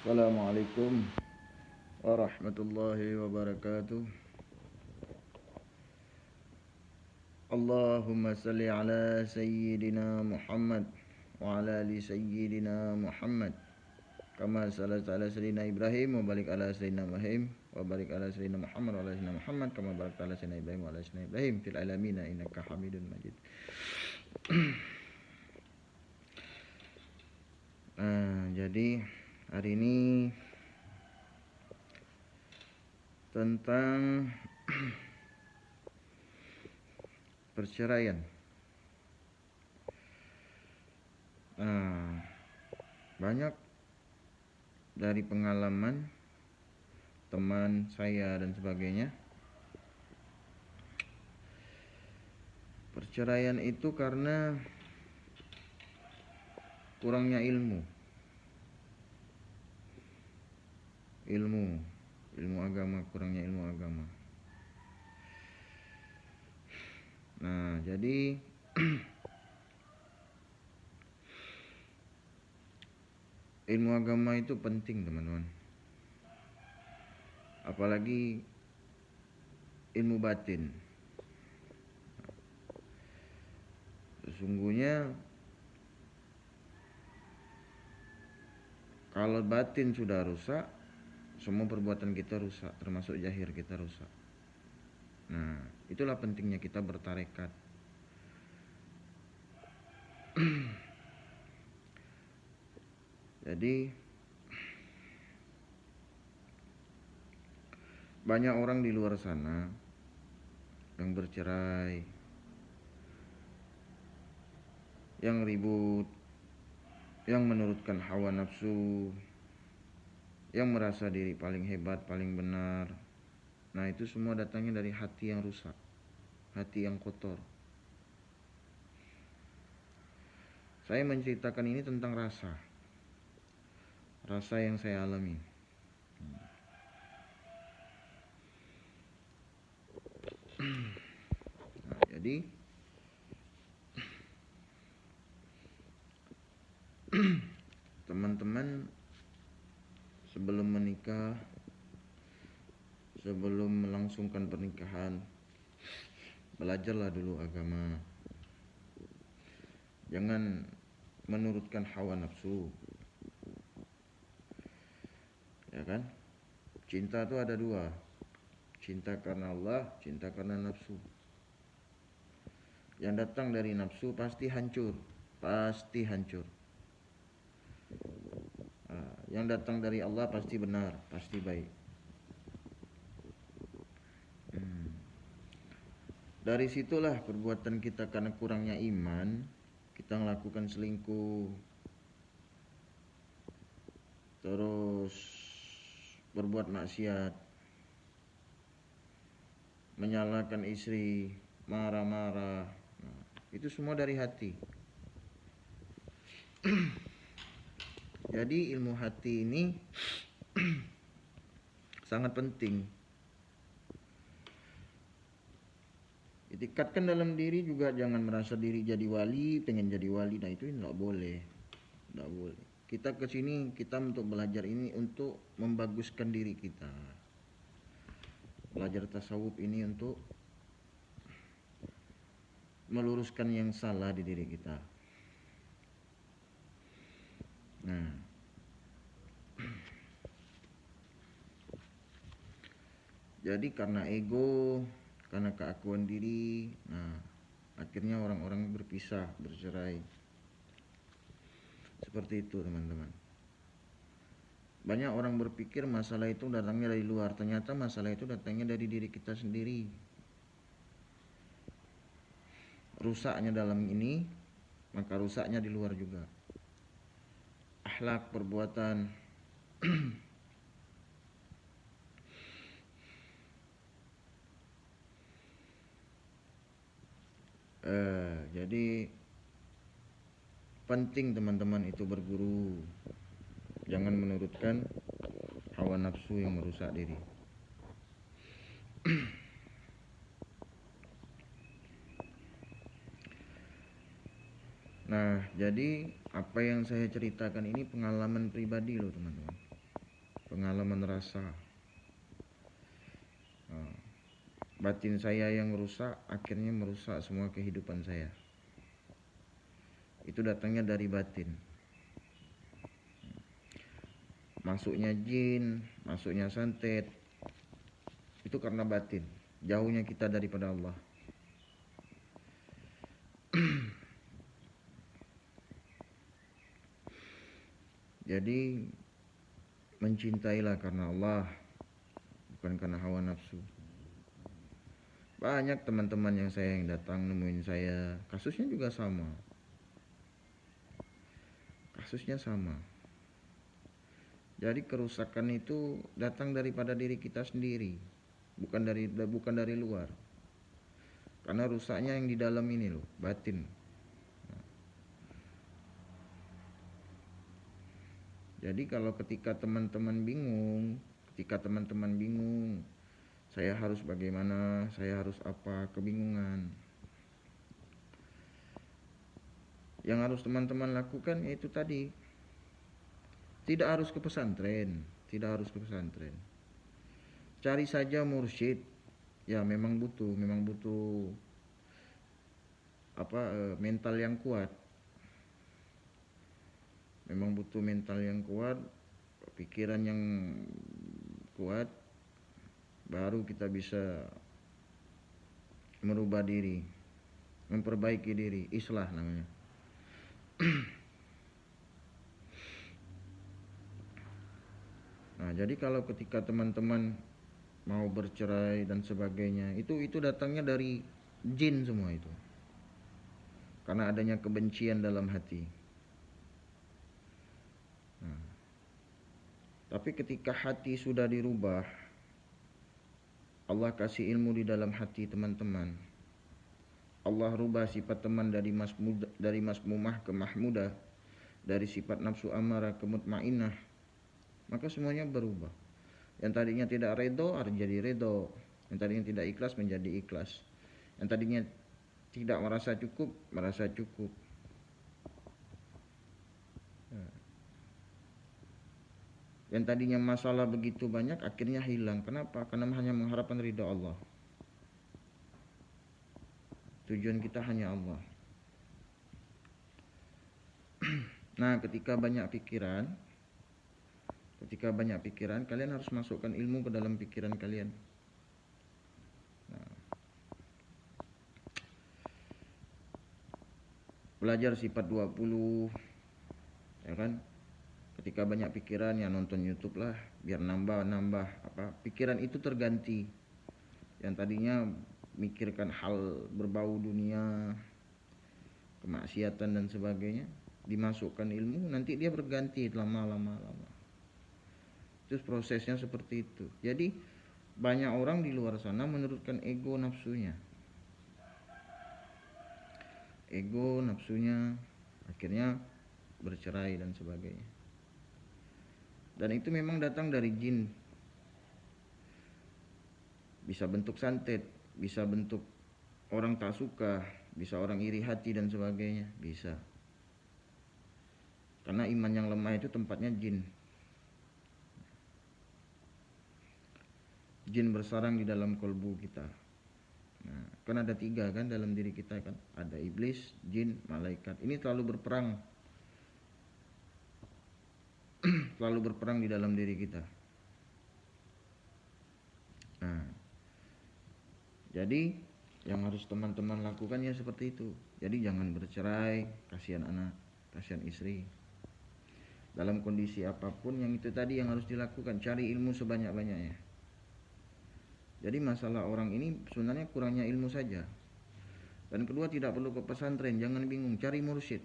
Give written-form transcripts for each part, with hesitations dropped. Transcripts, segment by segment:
Assalamualaikum warahmatullahi wabarakatuh. Allahumma salli ala sayyidina Muhammad wa ala ali sayyidina Muhammad kama sallaita ala sayyidina Ibrahim wa barik ala sayyidina Ibrahim wa barik ala sayyidina Muhammad wa ala sayyidina Muhammad kama barakta ala sayyidina Ibrahim wa ala sayyidina Ibrahim fil alamin innaka Hamidun Majid. Jadi hari ini tentang perceraian. Banyak dari pengalaman teman saya dan sebagainya, perceraian itu karena kurangnya ilmu agama, kurangnya ilmu agama. Jadi ilmu agama itu penting, teman-teman. Apalagi ilmu batin. Sesungguhnya kalau batin sudah rusak, semua perbuatan kita rusak, termasuk zahir kita rusak. Itulah pentingnya kita bertarekat. Jadi banyak orang di luar sana yang bercerai, yang ribut, yang menurutkan hawa nafsu, yang merasa diri paling hebat, paling benar. Itu semua datangnya dari hati yang rusak, hati yang kotor. Saya menceritakan ini tentang rasa yang saya alami. Jadi teman-teman, sebelum menikah, sebelum melangsungkan pernikahan, belajarlah dulu agama. Jangan menurutkan hawa nafsu, ya kan? Cinta itu ada dua, cinta karena Allah, cinta karena nafsu. Yang datang dari nafsu pasti hancur. Yang datang dari Allah pasti benar, pasti baik. Dari situlah perbuatan kita karena kurangnya iman, kita melakukan selingkuh, terus berbuat maksiat, menyalahkan istri, marah-marah. Itu semua dari hati. Jadi ilmu hati ini sangat penting. Ditingkatkan dalam diri juga. Jangan merasa diri jadi wali, pengen jadi wali. Itu tidak boleh. Kita kesini, kita untuk belajar ini untuk membaguskan diri kita. Belajar tasawuf ini untuk meluruskan yang salah di diri kita. Jadi karena ego, karena keakuan diri, akhirnya orang-orang berpisah, bercerai. Seperti itu, teman-teman. Banyak orang berpikir masalah itu datangnya dari luar, ternyata masalah itu datangnya dari diri kita sendiri. Rusaknya dalam ini, maka rusaknya di luar juga. Akhlak, perbuatan. Jadi penting teman-teman itu berguru. Jangan menurutkan hawa nafsu yang merusak diri. Jadi apa yang saya ceritakan ini pengalaman pribadi loh, teman-teman. pengalaman rasa. Batin saya yang rusak akhirnya merusak semua kehidupan saya. Itu datangnya dari batin. Masuknya jin, masuknya santet, itu karena batin. Jauhnya kita daripada Allah. Jadi mencintailah karena Allah, bukan karena hawa nafsu. Banyak teman-teman yang datang nemuin saya, kasusnya juga sama. Kasusnya sama. Jadi kerusakan itu datang daripada diri kita sendiri, bukan dari luar. Karena rusaknya yang di dalam ini loh, batin. Jadi kalau ketika teman-teman bingung, saya harus bagaimana, saya harus apa, kebingungan. Yang harus teman-teman lakukan yaitu tadi. Tidak harus ke pesantren. Cari saja mursyid. Ya memang butuh mental yang kuat. Memang butuh mental yang kuat, pikiran yang kuat, baru kita bisa merubah diri, memperbaiki diri, islah namanya. Nah, jadi kalau ketika teman-teman mau bercerai dan sebagainya, itu datangnya dari jin semua itu. Karena adanya kebencian dalam hati. Nah, tapi ketika hati sudah dirubah, Allah kasih ilmu di dalam hati teman-teman. Allah rubah sifat teman dari masmumah ke mahmudah, dari sifat nafsu amarah ke mutmainnah. Maka semuanya berubah. Yang tadinya tidak redho jadi redho. Yang tadinya tidak ikhlas menjadi ikhlas. Yang tadinya tidak merasa cukup. Yang tadinya masalah begitu banyak akhirnya hilang. Kenapa? Karena hanya mengharapkan ridha Allah. Tujuan kita hanya Allah. Nah, ketika banyak pikiran, kalian harus masukkan ilmu ke dalam pikiran kalian. Nah, belajar sifat 20, ya kan? Ketika banyak pikiran, ya nonton YouTube lah, biar nambah pikiran itu terganti. Yang tadinya mikirkan hal berbau dunia, kemaksiatan dan sebagainya, dimasukkan ilmu, nanti dia berganti lama. Terus prosesnya seperti itu. Jadi banyak orang di luar sana menurutkan ego nafsunya, akhirnya bercerai dan sebagainya. Dan itu memang datang dari jin. Bisa bentuk santet, bisa bentuk orang tak suka, bisa orang iri hati dan sebagainya, bisa. Karena iman yang lemah itu tempatnya jin. Jin bersarang di dalam kolbu kita. Nah, kan ada 3 kan dalam diri kita kan. Ada iblis, jin, malaikat. Ini selalu berperang di dalam diri kita. Nah, jadi yang harus teman-teman lakukan ya seperti itu. Jadi jangan bercerai, kasihan anak, kasihan istri. Dalam kondisi apapun yang itu tadi yang harus dilakukan, cari ilmu sebanyak-banyaknya. Jadi masalah orang ini sebenarnya kurangnya ilmu saja. Dan kedua, tidak perlu ke pesantren, jangan bingung, cari mursyid.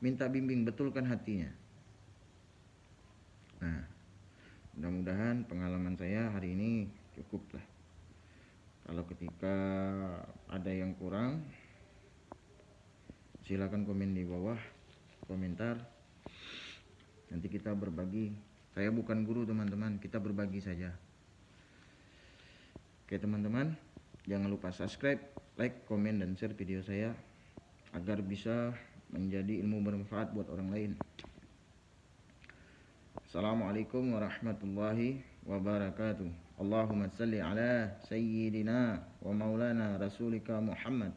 Minta bimbing, betulkan hatinya. Nah, mudah-mudahan pengalaman saya hari ini cukup lah. Kalau ketika ada yang kurang, silakan komen di bawah, komentar. Nanti kita berbagi. Saya bukan guru teman-teman, kita berbagi saja. Oke teman-teman, jangan lupa subscribe, like, komen, dan share video saya agar bisa menjadi ilmu bermanfaat buat orang lain. Assalamualaikum warahmatullahi wabarakatuh. Allahumma salli ala sayyidina wa maulana rasulika Muhammad